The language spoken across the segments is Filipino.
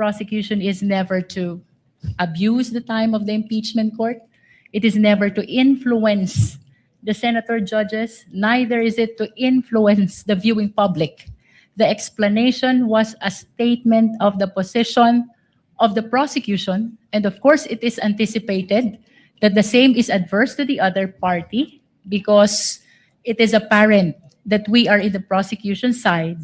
prosecution is never to abuse the time of the impeachment court. It is never to influence the senator judges. Neither is it to influence the viewing public. The explanation was a statement of the position of the prosecution, and of course, it is anticipated that the same is adverse to the other party because it is apparent that we are in the prosecution side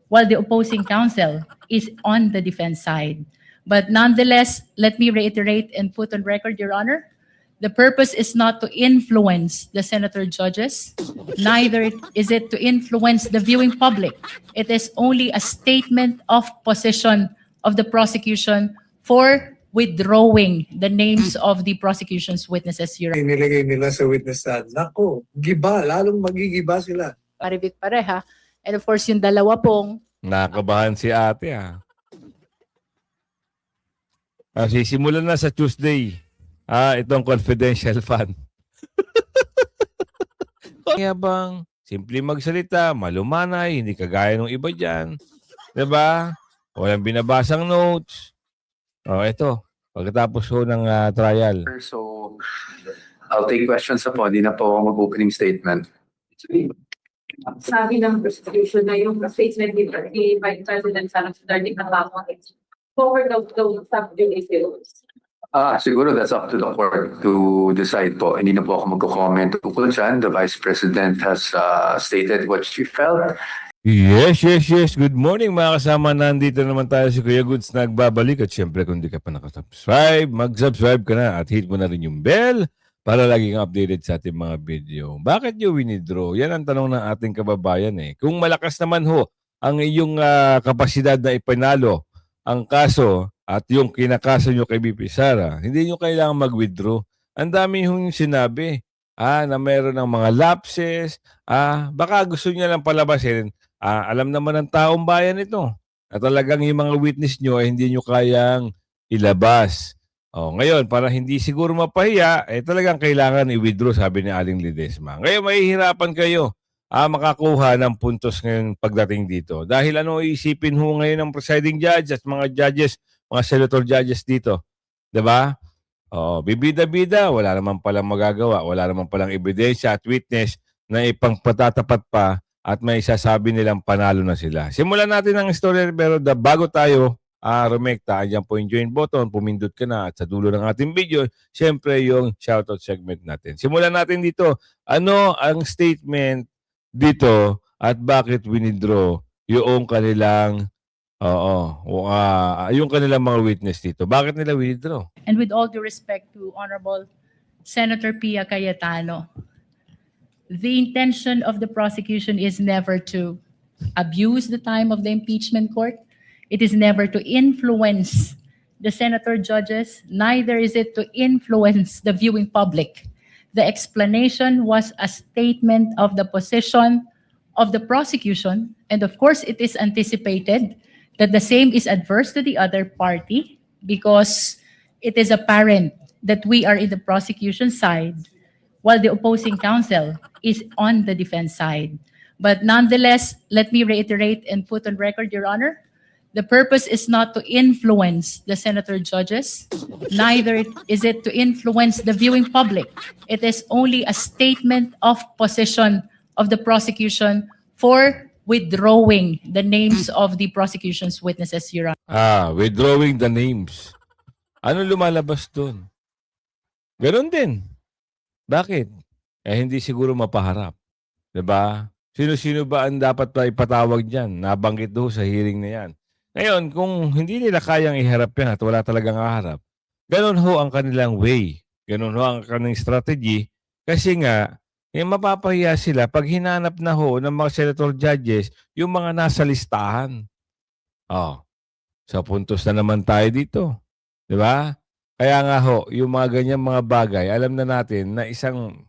while the opposing counsel is on the defense side. But nonetheless, let me reiterate and put on record, Your Honor, the purpose is not to influence the senator judges, neither is it to influence the viewing public. It is only a statement of position of the prosecution for withdrawing the names of the prosecution's witnesses, Your Honor. Inilagay nila sa witness stand. Nako, giba, lalong magigiba sila. Paribik pareha. And of course, yung dalawa pong Nakabahan si ate sisimulan na sa Tuesday. Itong confidential fund. Kaya bang simple magsalita, malumanay, hindi kagaya ng iba dyan. Diba? Walang binabasang notes. Ito. Pagkatapos ho ng trial. So, I'll take questions po. Di na po ako mag-opening statement. Sabi ng prosecution na yung statement ni Vice President Sara Duterte na forward of those subjudice issues. Siguro that's up to the court to decide po. Hindi na po ako mag-comment tungkol dyan. The Vice President has stated what she felt. Yes. Good morning mga kasama. Nandito naman tayo si Kuya Goods nagbabalik. At syempre kung di ka pa nakasubscribe, mag-subscribe ka na at hit mo na rin yung bell para laging updated sa ating mga video. Bakit nyo winidraw? Yan ang tanong ng ating kababayan Kung malakas naman ho ang iyong kapasidad na ipanalo ang kaso at yung kinakaso nyo kay BP Sara, hindi nyo kailangan mag-withdraw. Ang dami yung sinabi na meron ng mga lapses, baka gusto niya lang palabasin. Alam naman ng taong bayan ito na talagang yung mga witness nyo ay hindi nyo kayang ilabas. Ngayon, para hindi siguro mapahiya, talagang kailangan i-withdraw, sabi ni Aling Ledesma. Ngayon, mahihirapan kayo makakuha ng puntos ngayon pagdating dito. Dahil ano iisipin ho ngayon ng presiding judge at mga judges, mga senator judges dito. Diba? Bibida-bida, wala naman palang magagawa, wala naman palang ebidensya at witness na ipangpatatapat pa at may sasabi nilang panalo na sila. Simulan natin ang story pero bago tayo rumekta, andyan po yung join button, pumindot ka na at sa dulo ng ating video, syempre yung shoutout segment natin. Simulan natin dito. Ano ang statement dito at bakit winidraw yung kanilang yung kanilang mga witness dito? Bakit nila winidraw? And with all due respect to Honorable Senator Pia Cayetano, the intention of the prosecution is never to abuse the time of the impeachment court. It is never to influence the senator judges. Neither is it to influence the viewing public. The explanation was a statement of the position of the prosecution. And of course, it is anticipated that the same is adverse to the other party because it is apparent that we are in the prosecution side while the opposing counsel is on the defense side. But nonetheless, let me reiterate and put on record, Your Honor, the purpose is not to influence the senator judges, neither is it to influence the viewing public. It is only a statement of position of the prosecution for withdrawing the names of the prosecution's witnesses, Your Honor. Withdrawing the names. Ano lumalabas doon? Ganon din. Bakit? Hindi siguro mapaharap. Diba? Sino-sino ba ang dapat pa ipatawag dyan? Nabanggit doon sa hearing na yan. Ngayon, kung hindi nila kayang iharap yan at wala talagang aharap, ganun ho ang kanilang way. Ganun ho ang kanilang strategy. Kasi nga, mapapahiya sila pag hinanap na ho ng mga senator judges yung mga nasa listahan. Sa puntos na naman tayo dito. Di ba? Kaya nga ho, yung mga ganyang mga bagay, alam na natin na isang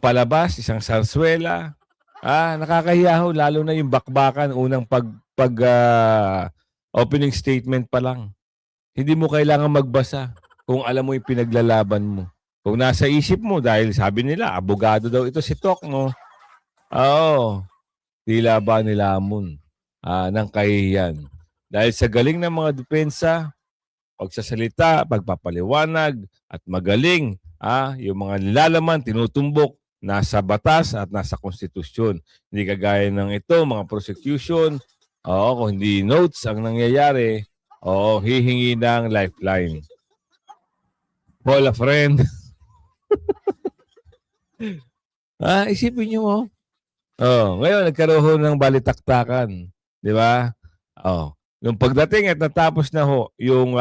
palabas, isang sarswela, nakakahiya ho, lalo na yung bakbakan, unang opening statement pa lang. Hindi mo kailangan magbasa kung alam mo yung pinaglalaban mo. Kung nasa isip mo, dahil sabi nila, abogado daw ito si Tok, no? Tila ba nilamon ng kahihiyan. Dahil sa galing ng mga depensa, pagsasalita, pagpapaliwanag, at magaling, yung mga nilalaman, tinutumbok, nasa batas at nasa konstitusyon. Hindi kagaya ng ito, mga prosecution, kung hindi notes ang nangyayari, hihingi ng lifeline. Call a friend. Isipin nyo mo. Ngayon, nagkaroon ng balitaktakan. Di ba? Nung pagdating at natapos na yung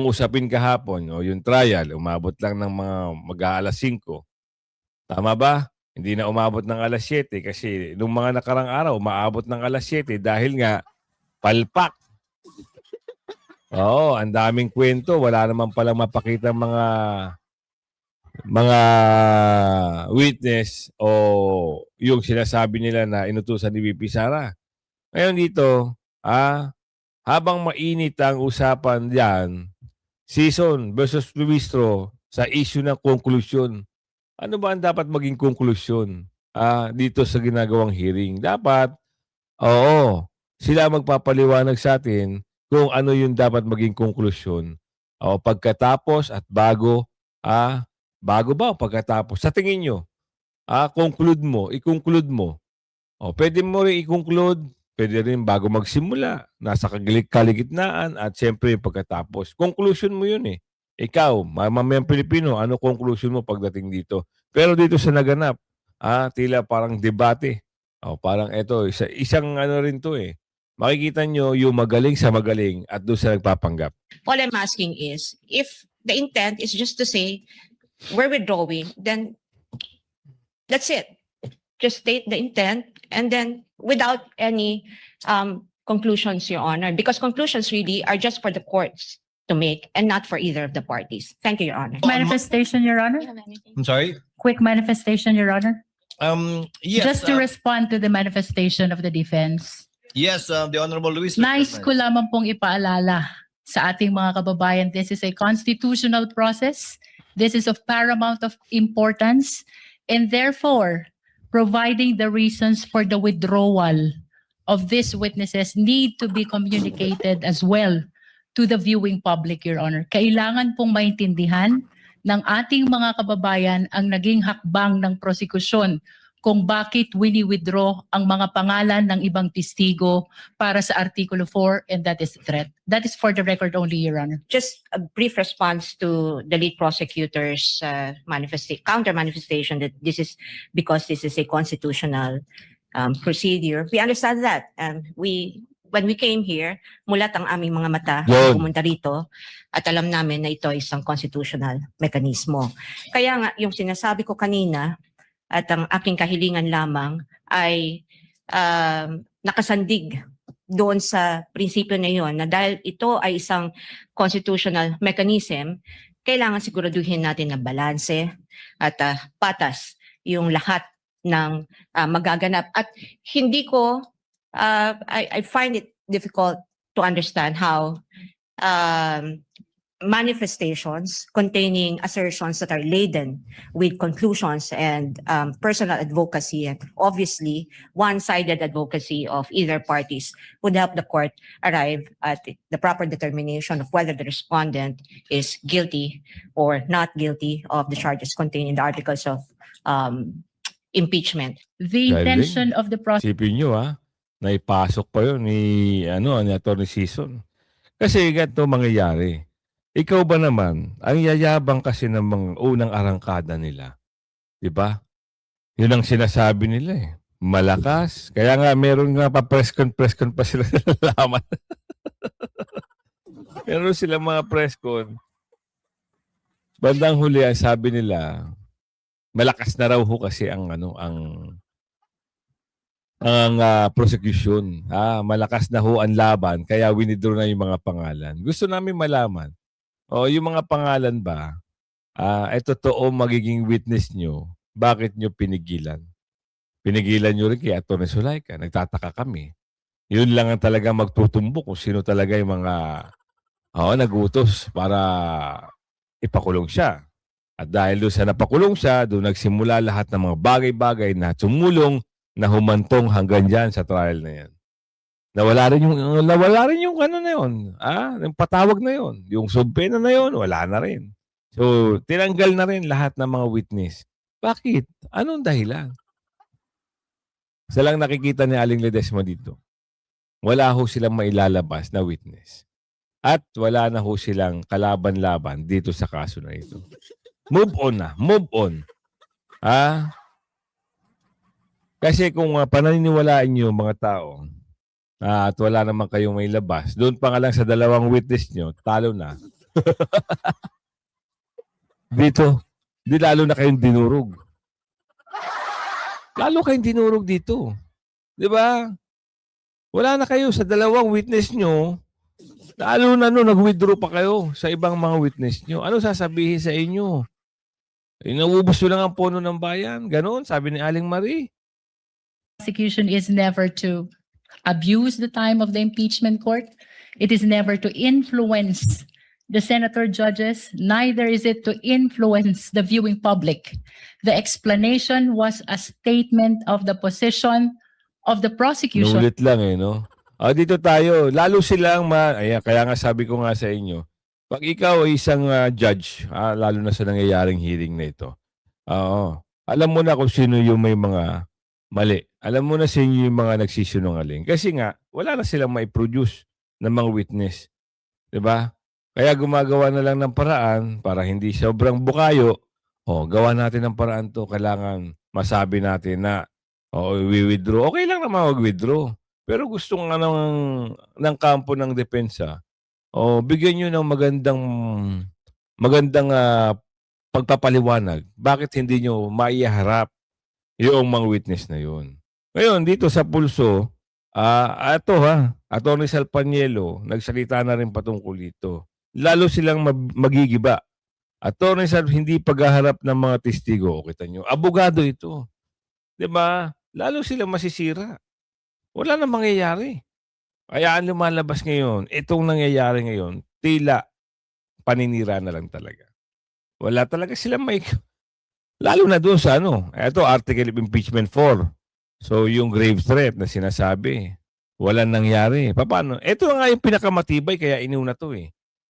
usapin kahapon, yung trial, umabot lang ng mga mag-aalas 5. Tama ba? Hindi na umabot ng alas 7 kasi nung mga nakarang araw, umaabot ng alas 7 dahil nga palpak. Ang daming kwento. Wala naman palang mapakita mga witness o yung sinasabi nila na inutusan ni VP Sara. Ngayon dito, habang mainit ang usapan diyan, Season versus Luistro sa issue ng conclusion. Ano ba ang dapat maging conclusion dito sa ginagawang hearing? Dapat, sila magpapaliwanag sa atin kung ano yung dapat maging conclusion. Pagkatapos at bago ba o pagkatapos? Sa tingin nyo, i-conclude mo. Pwede mo rin i-conclude, pwede rin bago magsimula, nasa kaligitnaan at siyempre pagkatapos. Conclusion mo yun eh. Ikaw, mamamayang Pilipino, ano conclusion mo pagdating dito? Pero dito sa naganap, tila parang debate. Parang ito, isang ano rin to eh. Makikita nyo yung magaling sa magaling at doon sa nagpapanggap. All I'm asking is, if the intent is just to say, we're withdrawing, then that's it. Just state the intent and then without any conclusions, Your Honor, because conclusions really are just for the courts to make and not for either of the parties. Thank you, Your Honor. Manifestation, Your Honor? I'm sorry? Quick manifestation, Your Honor? Yes. Just to respond to the manifestation of the defense. Yes, the Honorable Luis. Nais ko lamang pong ipaalala sa ating mga kababayan, this is a constitutional process. This is of paramount of importance. And therefore, providing the reasons for the withdrawal of these witnesses need to be communicated as well to the viewing public, Your Honor. Kailangan pong maintindihan ng ating mga kababayan ang naging hakbang ng prosekusyon kung bakit wini-withdraw ang mga pangalan ng ibang testigo para sa Artikulo 4 and that is threat. That is for the record only, Your Honor. Just a brief response to the lead prosecutor's counter manifestation that this is because this is a constitutional procedure. We understand that. When we came here, mulat ang aming mga mata Yun. pumunta rito at alam namin na ito ay isang constitutional mekanismo. Kaya nga, yung sinasabi ko kanina at ang aking kahilingan lamang ay nakasandig doon sa prinsipyo na yon na dahil ito ay isang constitutional mechanism, kailangan siguraduhin natin na balanse at patas yung lahat ng magaganap. At hindi ko, I find it difficult to understand how manifestations containing assertions that are laden with conclusions and personal advocacy and obviously one-sided advocacy of either parties would help the court arrive at the proper determination of whether the respondent is guilty or not guilty of the charges contained in the articles of impeachment. The intention of the process Sipin nyo naipasok pa yun ni Atty. Season. Kasi ganito mangyayari. Ikaw ba naman, ang yayabang kasi ng mga unang arangkada nila. Diba? Yun ang sinasabi nila eh. Malakas. Kaya nga meron nga pa press con pa sila nalalaman. Meron silang mga press con. Bandang huli ang sabi nila, malakas na raw ho kasi ang prosecution. Malakas na ho ang laban, kaya winidraw na yung mga pangalan. Gusto namin malaman, yung mga pangalan ba, totoo magiging witness nyo, bakit nyo pinigilan? Pinigilan nyo rin kay Atty. Zulaika. Nagtataka kami. Yun lang ang talaga magtutumbok kung sino talaga yung mga nagutos para ipakulong siya. At dahil doon sa napakulong siya, doon nagsimula lahat ng mga bagay-bagay na tumulong na humantong hanggang dyan sa trial na yan. Nawala rin yung ano na yun, yung patawag na yun, yung subpena na yun, wala na rin. So, tinanggal na rin lahat ng mga witness. Bakit? Anong dahilan? Sa lang nakikita ni Aling Ledesma dito, wala ho silang mailalabas na witness. At wala na ho silang kalaban-laban dito sa kaso na ito. Move on na. Move on. Kasi kung pananiniwalaan nyo mga tao, at wala naman kayong may labas, doon pa nga lang sa dalawang witness nyo, talo na. Dito, di lalo na kayong dinurog. Lalo kayong dinurog dito. Di ba? Wala na kayo sa dalawang witness nyo, lalo na nag-withdraw pa kayo sa ibang mga witness nyo. Ano sasabihin sa inyo? Inaubos lang ang pono ng bayan. Ganon, sabi ni Aling Marie. Prosecution is never to abuse the time of the impeachment court. It is never to influence the senator judges. Neither is it to influence the viewing public. The explanation was a statement of the position of the prosecution. Nulit lang no? Dito tayo, lalo silang kaya nga sabi ko nga sa inyo, pag ikaw ay isang judge, lalo na sa nangyayaring hearing na ito, alam mo na kung sino yung may mga mali. Alam mo na sino yung mga nagsisinungaling. Kasi nga, wala na silang maiproduce ng mga witness. Diba? Kaya gumagawa na lang ng paraan para hindi sobrang bukayo. Gawa natin ng paraan to. Kailangan masabi natin na i-withdraw. Okay lang naman mag-withdraw. Pero gusto nga ng kampo ng depensa, bigyan nyo ng magandang pagpapaliwanag. Bakit hindi nyo maiharap yung mga witness na yun? Ngayon, dito sa pulso, Atty. Sal Panielo, nagsalita na rin patungkol dito. Lalo silang magigiba. Atty. Sal, hindi paghaharap ng mga testigo. Kita nyo, abogado ito. Diba? Lalo silang masisira. Wala na mangyayari. Kaya ang lumalabas ngayon, itong nangyayari ngayon, tila paninira na lang talaga. Wala talaga silang lalo na doon sa ito, Article of Impeachment 4. So, yung grave threat na sinasabi, walang nangyari. Paano? Ito nga yung pinakamatibay, kaya inuna to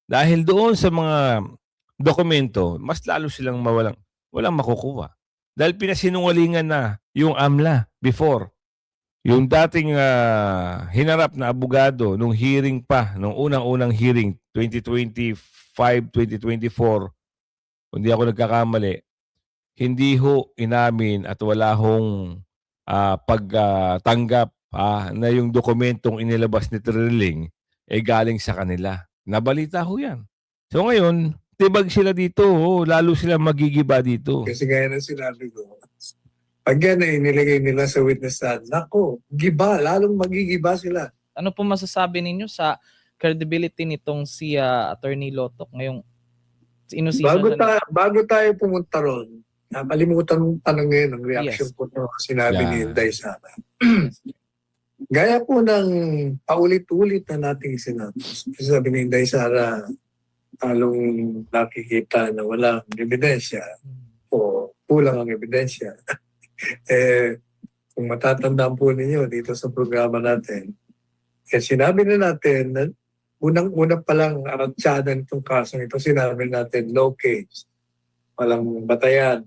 Dahil doon sa mga dokumento, mas lalo silang walang makukuha. Dahil pinasinungalingan na yung AMLA before. Yung dating hinarap na abogado nung hearing pa, nung unang-unang hearing, 2025-2024, kung di ako nagkakamali, hindi ho inamin at wala hong pagtanggap na yung dokumentong inilabas ni Trilling galing sa kanila. Nabalita ho yan. So ngayon, tibag sila dito, lalo sila magigiba dito. Kasi gaya na sinabi ko, pag yan ay inilagay nila sa witness stand, nako, giba, lalong magigiba sila. Ano po masasabi ninyo sa credibility nitong si Attorney Lotok ngayong inusisan? Bago tayo pumunta ron, nakalimutan mong tanong ngayon ang reaction Yes. ko na sinabi ni Inday Sara. Gaya po ng paulit-ulit na nating sinabi. Sabi ni Inday Sara, talong nakikita na walang ebidensya o kulang ang ebidensya. Kung matatandaan po ninyo dito sa programa natin, sinabi na natin na unang-una pa lang arantsada nitong kaso ito, sinabi natin no case, walang batayan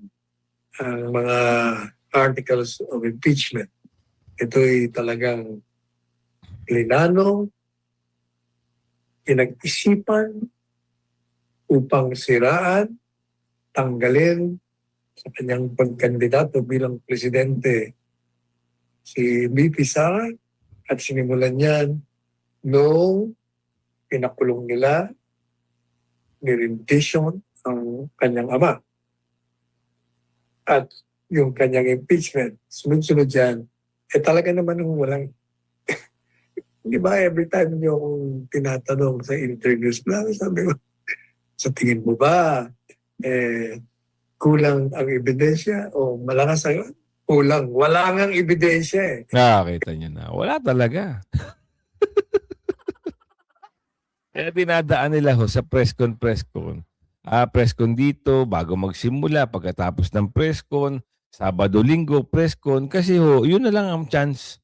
ang mga articles of impeachment. Ito'y talagang plinano, pinag-isipan upang siraan, tanggalin sa kanyang pagkandidato bilang presidente si VP Sara, at sinimulan yan noong pinakulong nila ni rendition ang kanyang ama. At yung kanyang impeachment, sunod-sunod yan, talaga naman nung walang, di ba every time niyo akong tinatanong sa interviews, sabi ko, sa tingin mo ba, kulang ang ebidensya o malakas ang kulang? Wala ngang ebidensya Nakakita nyo na. Wala talaga. Kaya dinadaan nila sa press con. Press con dito, bago magsimula, pagkatapos ng press con, Sabado, Linggo, press con. Kasi yun na lang ang chance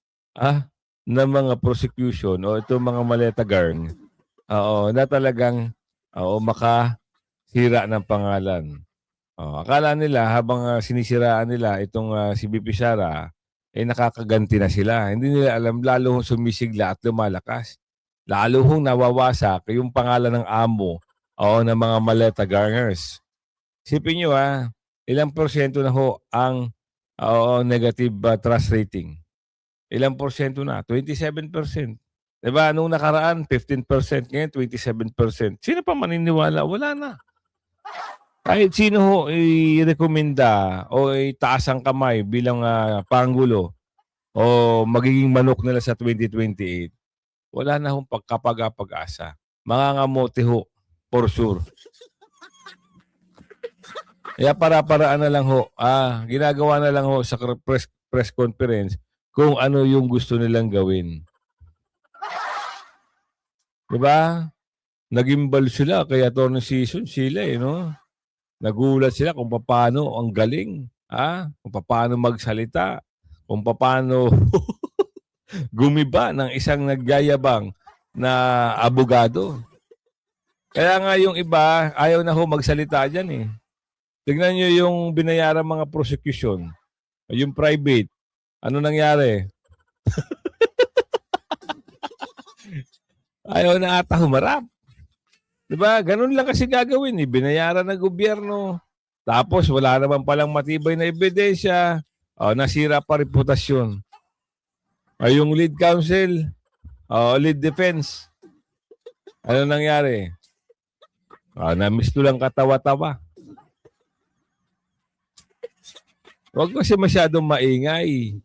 ng mga prosecution o itong mga maleta gang, na talagang makasira ng pangalan. Akala nila habang sinisiraan nila itong si BP Sara, nakakaganti na sila. Hindi nila alam, lalo hong sumisigla at lumalakas. Lalo hong nawawasak yung pangalan ng amo ng mga maleta gangers. Isipin nyo ilang porsyento na ho ang negative trust rating. Ilang porsyento na? 27%. Diba? Nung nakaraan, 15%. Ngayon, 27%. Sino pa maniniwala? Wala na. Kahit sino ho i-rekomenda o itaas ang kamay bilang Pangulo o magiging manok nila sa 2028, wala na hong pagkapag-asa. Mangangamote ho, for sure. Kaya para-paraan na lang ho, ginagawa na lang ho sa press conference kung ano yung gusto nilang gawin. Diba? Nagimbal sila, kaya Attorney Season sila no? Nagulat sila kung paano ang galing, kung paano magsalita, kung paano gumiba ng isang nagyayabang na abogado. Kaya nga yung iba, ayaw na ho magsalita dyan Tignan nyo yung binayaran mga prosecution, yung private. Ano nangyari? Ayaw na ata humarap. Diba? Ganun lang kasi gagawin. Binayaran ng gobyerno. Tapos wala naman palang matibay na ebidensya. Nasira pa reputasyon. Yung lead counsel, lead defense. Ano nangyari? Na-miss lang katawa-tawa. Huwag kasi masyadong maingay.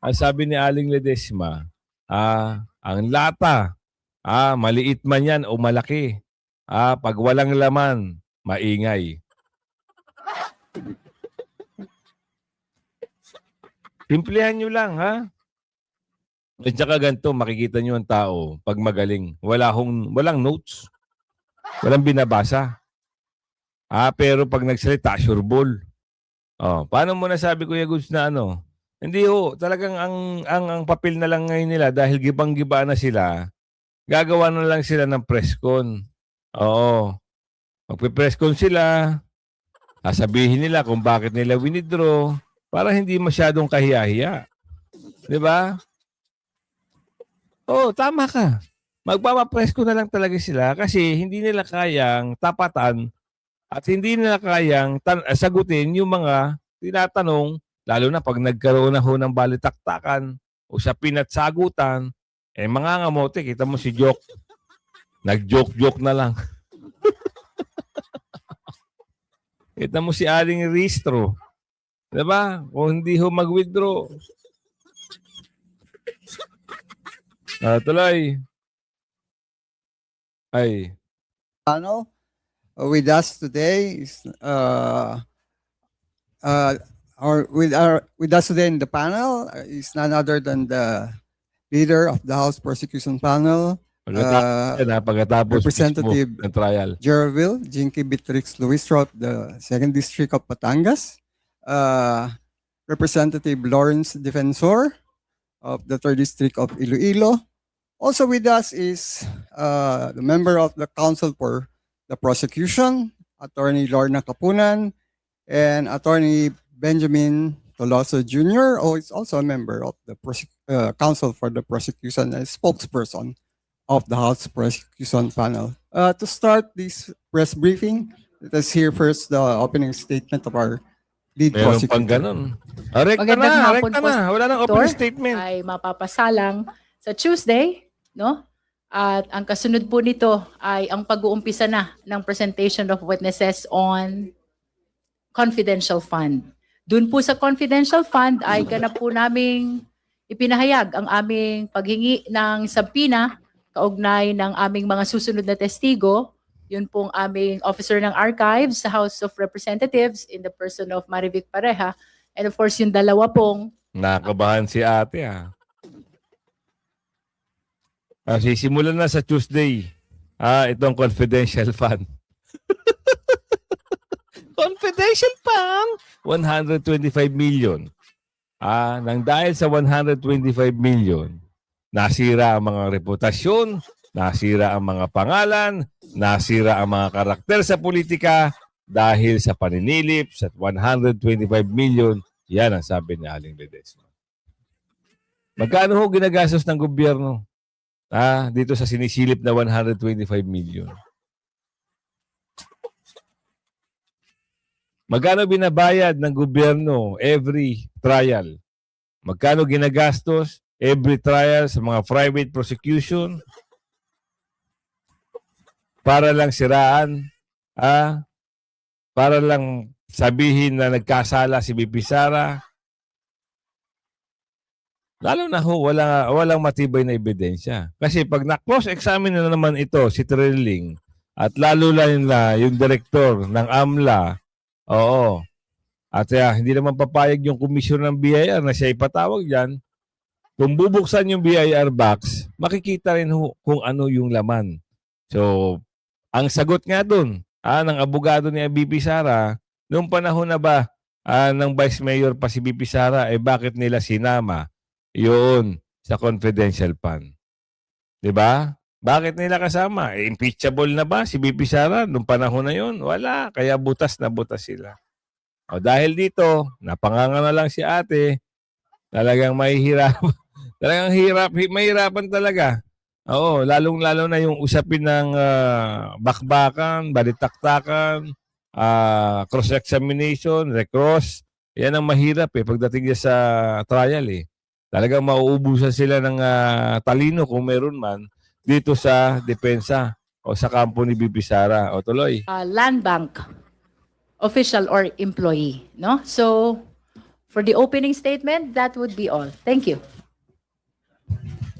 Ang sabi ni Aling Ledesma, ang lata, maliit man yan o malaki. Pag walang laman, maingay. Simplihan nyo lang, At saka ganito, makikita nyo ang tao pag magaling. Walang notes. Walang binabasa. Pero pag nagsalita, sure ball. Paano mo nasabi, Kuya Goods, na Hindi talagang ang papel na lang ngayon nila dahil gibang-giba na sila, gagawa na lang sila ng press con. Magpe-press con sila, sasabihin nila kung bakit nila withdraw para hindi masyadong kahiya-hiya. 'Di ba? Tama ka. Magpapapress con na lang talaga sila kasi hindi nila kayang tapatan at hindi nila kayang sagutin yung mga tinatanong. Lalo na pag nagkaroon na ho ng balitaktakan o sa pinatsagutan, mga ngamote, kita mo si Joke. Nag-joke-joke na lang. Kita mo si Aling Ristro. Diba? Kung hindi ho mag-withdraw. Tuloy. Ay. Panel with us today is with us today in the panel is none other than the leader of the House Prosecution Panel, Pagkatapos Representative ng trial. Jerville Jinky Beatrix Luistro of the 2nd District of Batangas, Representative Lawrence Defensor of the 3rd District of Iloilo. Also with us is the member of the Council for the Prosecution, Attorney Lorna Kapunan, and Attorney Benjamin Toloso Jr., who is also a member of the Council for the Prosecution and spokesperson of the House Prosecution Panel. To start this press briefing, let us hear first the opening statement of our lead Meron pang prosecutor. ganun. Rekta Magandang na, hapon rekta po, na. Wala nang Senator. opening statement. Ay mapapasalang sa Tuesday, no? At ang kasunod po nito ay ang pag-uumpisa na ng presentation of witnesses on confidential fund. Doon po sa confidential fund ay ganap po naming ipinahayag ang aming paghingi ng sabpina kaugnay ng aming mga susunod na testigo. Yun pong aming officer ng archives sa House of Representatives in the person of Marivic Pareja. And of course, yung dalawa pong Nakakabahan si ate sisimulan na sa Tuesday. Itong confidential fund. Confidential fund? 125 million nang dahil sa 125 million, nasira ang mga reputasyon, nasira ang mga pangalan, nasira ang mga karakter sa politika dahil sa paninilip sa 125 million. Yan ang sabi ni Aling Ledesma. Magkano ho ginagastos ng gobyerno dito sa sinisilip na 125 million? Magkano binabayad ng gobyerno every trial? Magkano ginagastos every trial sa mga private prosecution? Para lang siraan, para lang sabihin na nagkasala si BP Sara. Lalo na ho, walang matibay na ebidensya. Kasi pag na-cross-examine na naman ito, si Trilling, at lalo na yung direktor ng AMLA, oo, at hindi naman papayag yung komisyon ng BIR na siya ipatawag dyan, kung bubuksan yung BIR box, makikita rin ho kung ano yung laman. So, ang sagot nga dun, ng abogado ni BP Sara, noong panahon na ba ng Vice Mayor pa si BP Sara, bakit nila sinama yun sa confidential fund? Diba? Bakit nila kasama? Impeachable na ba si BP Sara noong panahon na yun? Wala. Kaya butas na butas sila. O dahil dito, napanganga na lang si ate, talagang mahihirapan. Talagang mahirapan talaga. Oo, lalong-lalo na yung usapin ng bakbakan, balitaktakan, cross-examination, recross. Yan ang mahirap pagdating niya sa trial Talagang mauubusan sila ng talino kung meron man dito sa depensa o sa kampo ni BP Sara. O tuloy. Land bank official or employee, no? So, for the opening statement, that would be all. Thank you.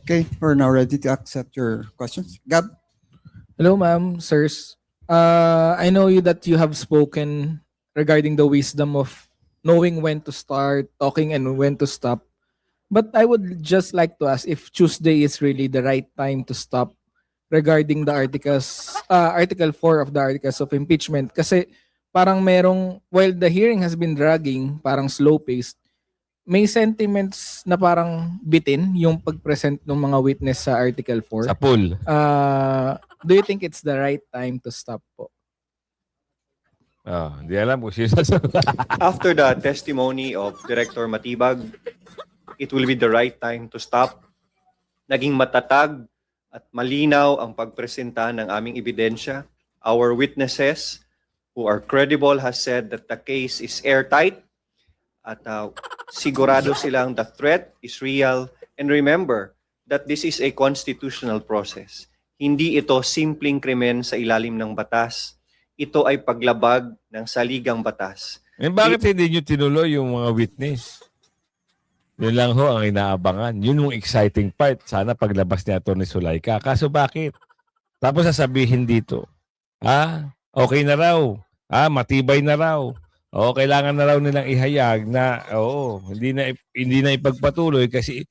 Okay, we're now ready to accept your questions. Gab? Hello, ma'am, sirs. I know that you have spoken regarding the wisdom of knowing when to start talking and when to stop. But I would just like to ask if Tuesday is really the right time to stop regarding the Article 4 of the Articles of Impeachment. Kasi parang while the hearing has been dragging, parang slow-paced, may sentiments na parang bitin yung pag-present ng mga witness sa Article 4. Sa pool. Do you think it's the right time to stop po? Hindi alam kung sino sasagot. After the testimony of Director Matibag, it will be the right time to stop. Naging matatag at malinaw ang pagpresenta ng aming ebidensya. Our witnesses who are credible has said that the case is airtight at sigurado silang the threat is real. And remember that this is a constitutional process. Hindi ito simpleng krimen sa ilalim ng batas. Ito ay paglabag ng saligang batas. Bakit hindi nyo tinuloy yung mga witness? Yun lang ho ang inaabangan. Yun yung exciting part. Sana paglabas ni Atty. Zulaika. Kaso bakit? Tapos sasabihin dito, okay na raw. Matibay na raw. Kailangan na raw nilang ihayag na, hindi na ipagpatuloy kasi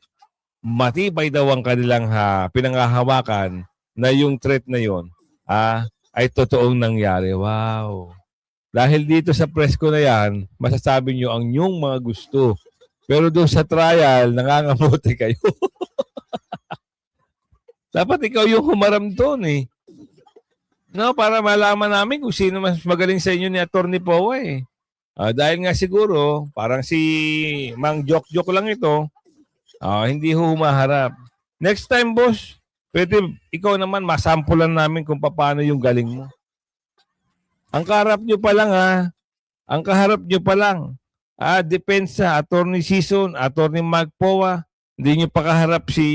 matibay daw ang kanilang pinanghahawakan na yung threat na yun ay totoong nangyari. Wow. Dahil dito sa press ko na yan, masasabi nyo ang inyong mga gusto. Pero doon sa trial, nangangamote kayo. Dapat ikaw yung humarap doon No, para malaman namin kung sino mas magaling sa inyo ni Atty. Poe dahil nga siguro, parang si Mang Joke-Joke lang ito, hindi ho humaharap. Next time, boss, pwede ikaw naman masampulan namin kung paano yung galing mo. Ang kaharap nyo pa lang ang kaharap nyo pa lang. Depensa, Attorney Sison, Attorney Magpoa, hindi nyo pakaharap si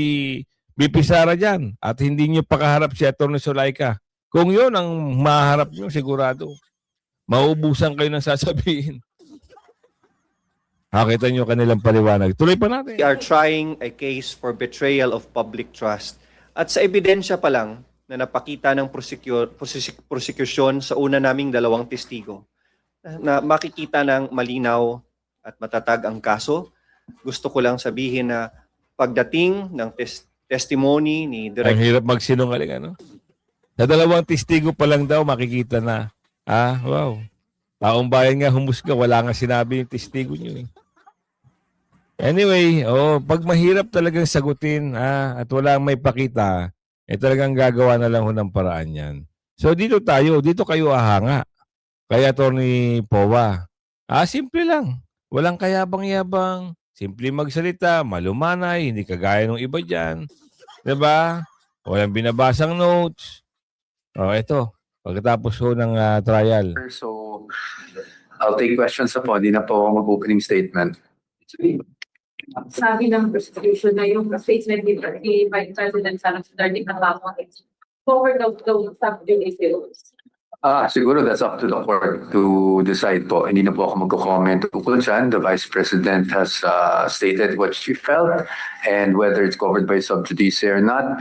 BP Sara dyan at hindi nyo pakaharap si Attorney Zulaika. Kung yun ang maharap nyo, sigurado, maubusan kayo ng sasabihin. Nakita nyo kanilang paliwanag. Tuloy pa natin. We are trying a case for betrayal of public trust. At sa ebidensya pa lang na napakita ng prosecution sa una naming dalawang testigo, na makikita ng malinaw at matatag ang kaso. Gusto ko lang sabihin na pagdating ng testimony ni Ang Director hirap magsinungaling, Sa dalawang testigo pa lang daw makikita na, wow. Taong bayan nga humusga, wala nga sinabi yung testigo nyo Anyway, pag mahirap talagang sagutin at walang may pakita, talagang gagawa na lang ho ng paraan yan. So dito kayo ahanga. Kaya Attorney Powa, simple lang. Walang kayabang-yabang, simple magsalita, malumanay, hindi kagaya ng iba dyan. Diba? Walang binabasang notes. Ito, pagkatapos ho ng trial. So, I'll take questions na po. Hindi na po ako mag-opening statement. Sabi ng prosecution na yung statement ni Vice President Sara Duterte Patlaco forward of those sub-judice hearings. Siguro that's up to the court to decide po. Hindi na po ako magko-comment tungkol dyan. The Vice President has stated what she felt and whether it's covered by sub-judice or not.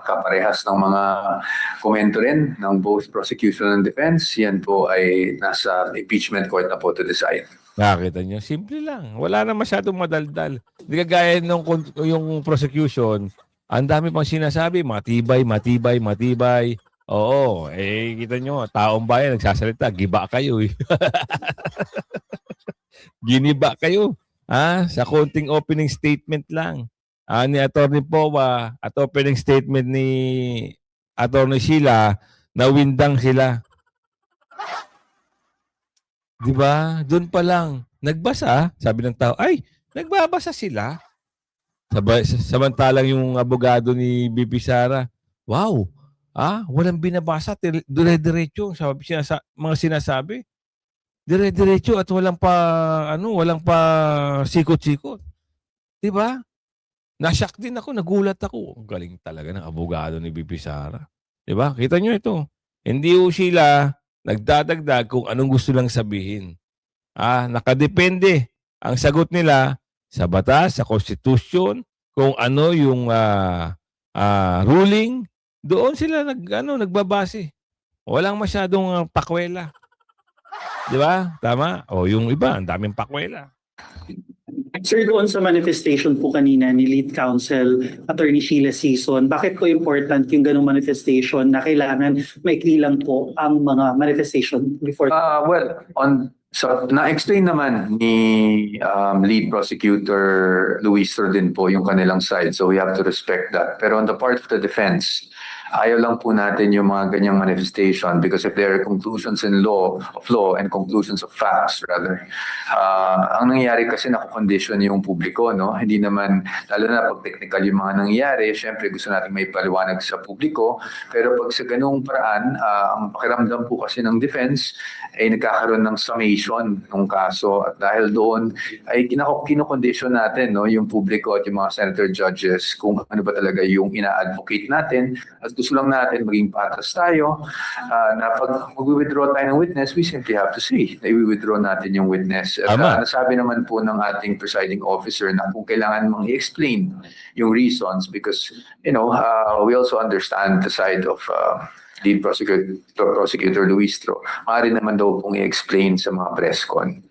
Kaparehas ng mga komento rin ng both prosecution and defense. Yan po ay nasa impeachment court na po to decide. Nakakita nyo, simple lang. Wala na masyadong madaldal. Hindi kagaya nung yung prosecution, ang dami pang sinasabi, matibay. Oo, kita nyo, taong bayan nagsasalita, giba kayo eh. Giniba kayo. Sa konting opening statement lang. Ni Atty. Powa at opening statement ni Atty. Sheila, nawindang sila. Di ba? Doon pa lang. Nagbasa, sabi ng tao, ay, nagbabasa sila. Samantalang yung abogado ni BP Sara, wow, walang binabasa, dire-diretso, mga sinasabi. Dire-diretso at walang pa sikot-sikot. Di ba? Nashock din ako, nagulat ako. Ang galing talaga ng abogado ni BP Sara. Di ba? Kita nyo ito. Hindi ho sila nagdadagdag kung anong gusto lang sabihin. Nakadepende ang sagot nila sa batas, sa konstitusyon, kung ano yung ruling, doon sila nagbabase. Walang masyadong pakwela. Di ba? Tama? Yung iba, ang daming pakwela. Sir, doon sa manifestation po kanina ni Lead Counsel Attorney Sheila Sison, bakit po important yung ganong manifestation na kailangan maikli lang po ang mga manifestation before? Na-explain naman ni lead prosecutor Luis din po yung kanilang side, so we have to respect that. Pero on the part of the defense, ayaw lang po natin yung mga ganyang manifestation because if there are conclusions of law and conclusions of facts rather, ang nangyayari kasi nako-condition yung publiko, no? Hindi naman, lalo na pag technical yung mga nangyayari, syempre gusto natin may paliwanag sa publiko, pero pag sa ganung paraan, ang pakiramdam po kasi ng defense ay nagkakaroon ng summation ng kaso at dahil doon ay kinokondisyon natin, no, yung publiko at yung mga senator judges kung ano ba talaga yung ina-advocate natin at gusto lang natin maging patas tayo na pag mag-withdraw tayo ng witness, we simply have to say na i-withdraw natin yung witness. At nasabi naman po ng ating presiding officer na kung kailangan mang i-explain yung reasons because, we also understand the side of lead prosecutor Luis Tro. Maaari naman daw pong i-explain sa mga press con.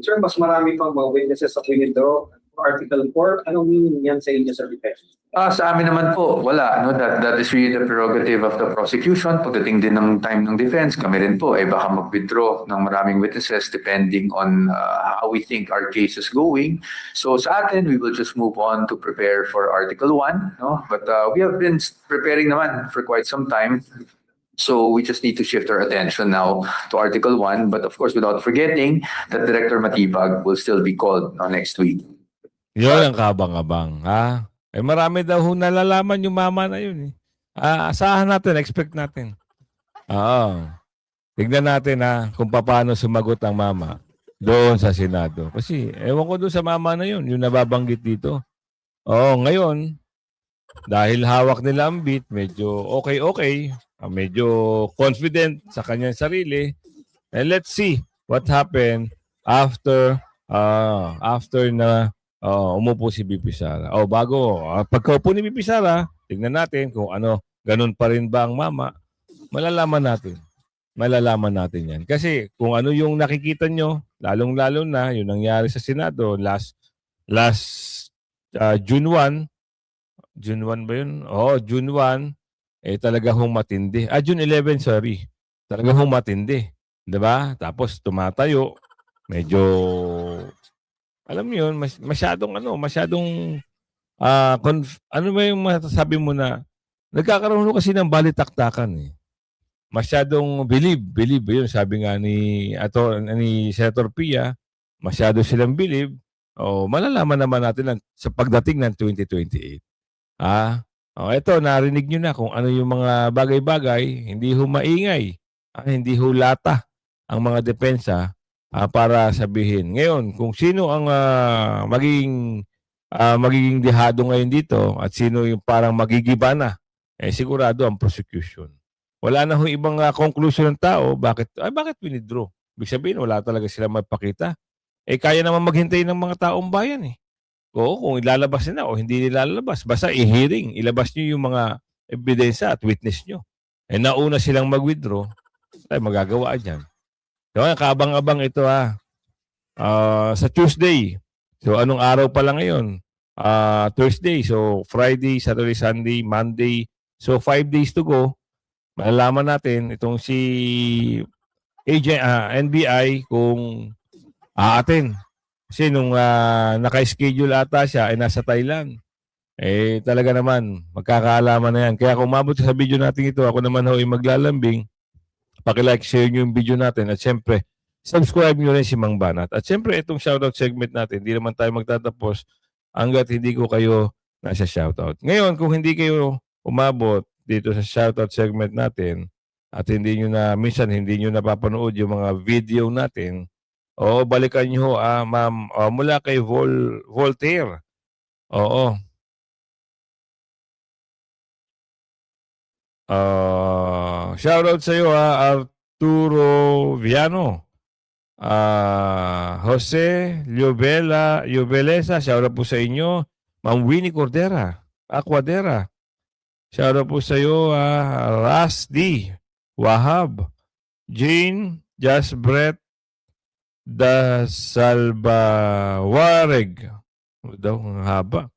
Sir, mas marami pang mga witnesses sa withdraw Article 4. Anong meaning yan sa inyo, Sir Defense? Sa amin naman po, wala. No? That is really the prerogative of the prosecution. Pagdating din ng time ng defense, kami rin po ay baka mag-withdraw ng maraming witnesses depending on how we think our case is going. So sa atin, we will just move on to prepare for Article 1. No? But we have been preparing naman for quite some time. So we just need to shift our attention now to Article 1. But of course, without forgetting that Director Matibag will still be called next week. Yun ang kabang-abang. Marami daw nalalaman yung mama na yun. Asahan natin, expect natin. Tignan natin kung paano sumagot ang mama doon sa Senado. Kasi ewan ko doon sa mama na yun, yung nababanggit dito. Ngayon, dahil hawak nila ang beat, medyo okay. Medyo confident sa kanyang sarili. And let's see what happened after na umupo si BP Sara. Pagkaupo ni BP Sara, tignan natin kung ganun pa rin ba ang mama. Malalaman natin yan. Kasi kung ano yung nakikita nyo, lalong-lalo na yung nangyari sa Senado last June 1. June 1 ba yun? June 1. Talaga hong matindi. June 11, sorry. Talaga hong matindi. Diba? Tapos tumatayo. Medyo Alam mo yun, masyadong ano ba yung masasabi mo na nagkakaroon kasi ng balitaktakan eh. Masyadong believe yun sabi nga ni Senator Pia, masyado silang believe. O malalaman naman natin sa pagdating ng 2028. Eto narinig niyo na kung ano yung mga bagay-bagay, hindi ho maingay, hindi ho lata ang mga depensa para sabihin. Ngayon, kung sino ang magiging dihado ngayon dito at sino yung parang magigiba na, sigurado ang prosecution. Wala na ho ibang conclusion ng tao, bakit winidraw? Ibig sabihin, wala talaga sila magpakita. Kaya naman maghintay ng mga taong bayan eh. Oo, kung ilalabas nila o hindi nilalabas, basta i-hearing, ilabas nyo yung mga ebidensya at witness nyo. Nauna silang mag-withdraw, magagawa dyan. So, kaabang-abang ito sa Tuesday. So, anong araw pa lang ngayon? Thursday. So, Friday, Saturday, Sunday, Monday. So, 5 days to go. Malalaman natin itong si NBI kung aatin. Kasi nung naka-schedule ata siya ay nasa Thailand. Talaga naman, magkakaalaman na yan. Kaya kung umabot sa video natin ito, ako naman ay maglalambing. Paki-like, share nyo yung video natin. At syempre, subscribe nyo rin si Mang Banat. At syempre, itong shoutout segment natin, hindi naman tayo magtatapos hanggat hindi ko kayo nasa shoutout. Ngayon, kung hindi kayo umabot dito sa shoutout segment natin at minsan hindi nyo napapanood yung mga video natin, balikan nyo ma'am, mula kay Voltaire. Oo. Shoutout sa iyo Arturo Viano. Jose Llobelesa, shoutout po sa inyo. Ma'am Winnie Cordera, Aquadera. Shoutout po sa iyo Rasdi Wahab, Jane Jasbret Da Salvawareg. Daw, ang haba.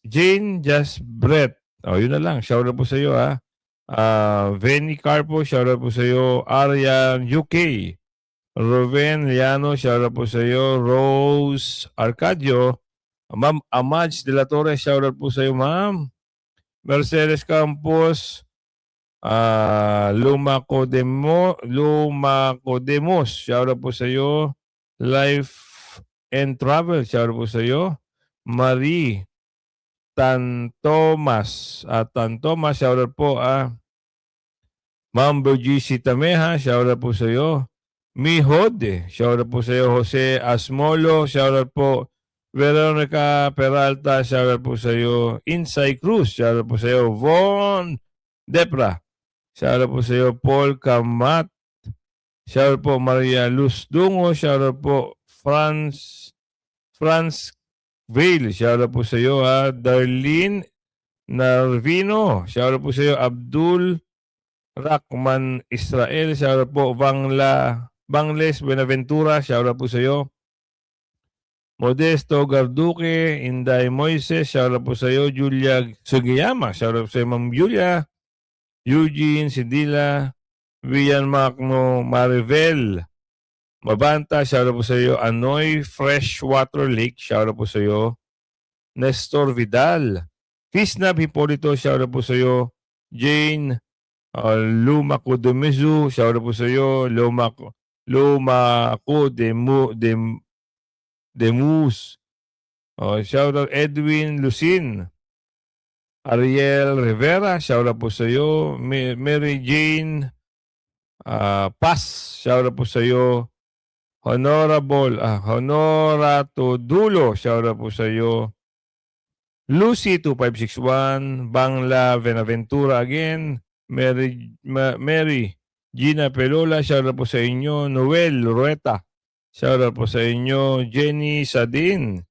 Jane Jasbret. Yun na lang. Shoutout po sa iyo Venny Carpo, shoutout po sa iyo. Aryan UK. Ruben Liano, shoutout po sa iyo. Rose Arcadio. Ma'am Amaj de la Torre, shoutout po sa iyo, ma'am. Mercedes Campos. Lumaco Demos, shoutout po sa iyo. Life and Travel, shoutout po sa iyo. Marie Tan Tomas, shoutout po Ma'am Bergici Tameha, shoutout po sa iyo. Mihode, shoutout po sa iyo. Jose Asmolo, shoutout po. Veronica Peralta, shoutout po sa iyo. Insay Cruz, shoutout po sa iyo. Von Depra, shoutout po sa iyo. Paul Kamat, shoutout po. Maria Luz Dungo, shoutout po. France Vale, shoutout po sa iyo. Darlene Narvino, shoutout po sa iyo. Abdul Rakman Israel, shoutout po. Bangles Benaventura, shoutout po sa iyo. Modesto Garduque, Inday Moises, shoutout po sa iyo. Julia Sugiyama, shoutout po sa iyo. Ma'am Julia. Eugene Sidila, Vian Macno Maribel Mabanta, shoutout po sa iyo. Anoy Freshwater Lake, shoutout po sa iyo. Nestor Vidal, Kisnab Hipolito, shoutout po sa iyo. Jane Lumaco Demezu, shoutout po sa iyo. Lumaco Demus. Shoutout Edwin Lucin. Ariel Rivera, shoutout po sa iyo. Mary Jane Paz, shoutout po sa iyo. Honorato Dulo, shoutout po sa iyo. Lucy 2561, Bangla Benaventura again. Mary Gina Pelola, shoutout po sa inyo. Noel Rueta, shoutout po sa inyo. Jenny Sadin.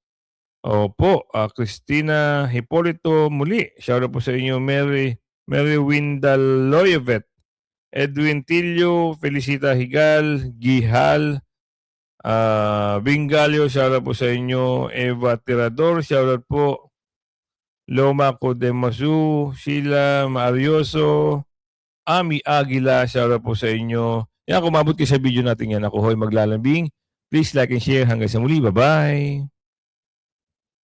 Opo, Christina Hipolito muli. Shoutout po sa inyo. Mary Windal Loyevet. Edwin Tilio, Felicita Higal, Gihal, Bingalio, shoutout po sa inyo. Eva Tirador, shoutout po. Loma Codemasu, Sheila Marioso, Ami Aguila, shoutout po sa inyo. Yan, kumabot kayo sa video natin yan. Ako ho'y maglalambing. Please like and share. Hanggang sa muli. Bye-bye!